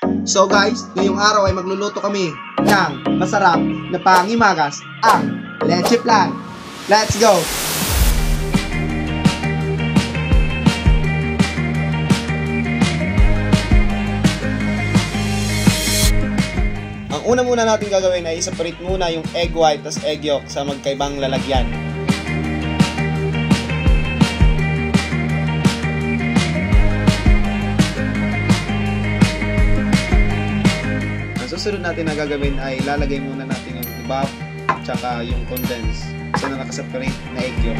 So guys, ngayong araw ay magluluto kami ng masarap na pangimagas, ang leche flan. Let's go! Ang una muna natin gagawin ay i-separate muna yung egg white tas egg yolk sa magkaibang lalagyan. Susunod natin na gagawin ay ilalagay muna natin yung evap tsaka yung condense sa na nakaseparate na egg yolk.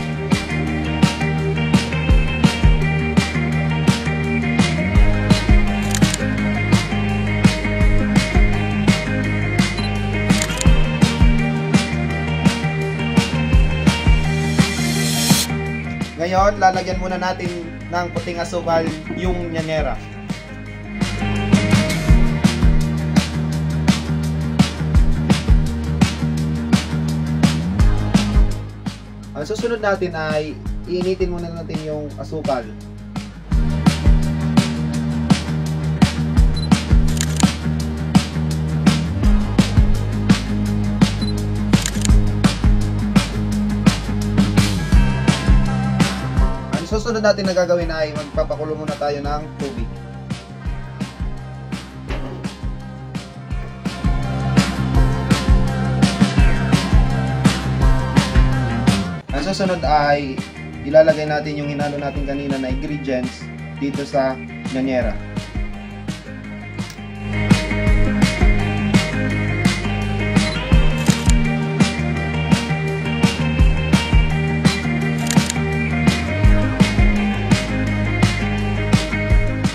Ngayon, lalagyan muna natin ng puting asukal yung nyanyera. Ang susunod natin ay iinitin muna natin yung asukal. Ang susunod natin na gagawin ay magpapakulo muna tayo ng tubig. Ang susunod ay ilalagay natin yung hinalo natin kanina na ingredients dito sa nyanyera.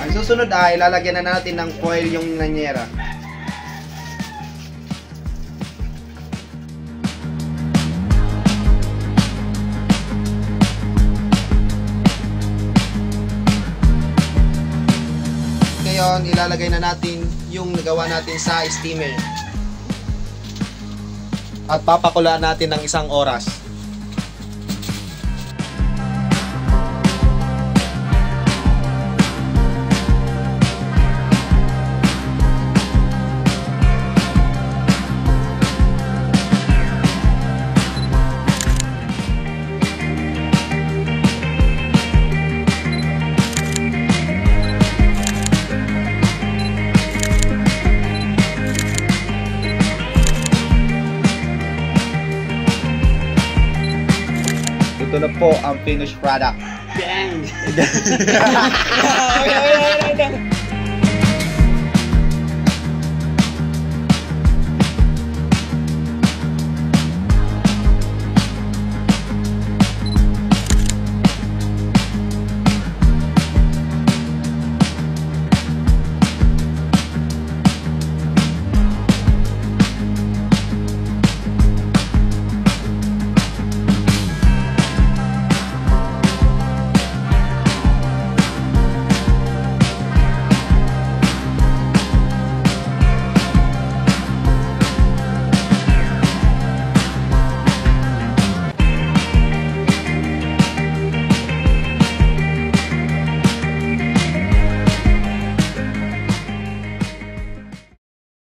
Ang susunod ay ilalagyan na natin ng foil yung nyanyera. Ngayon, ilalagay na natin yung nagawa natin sa steamer. At papakulaan natin ng 1 oras. Ito na po ang finished product. Bang!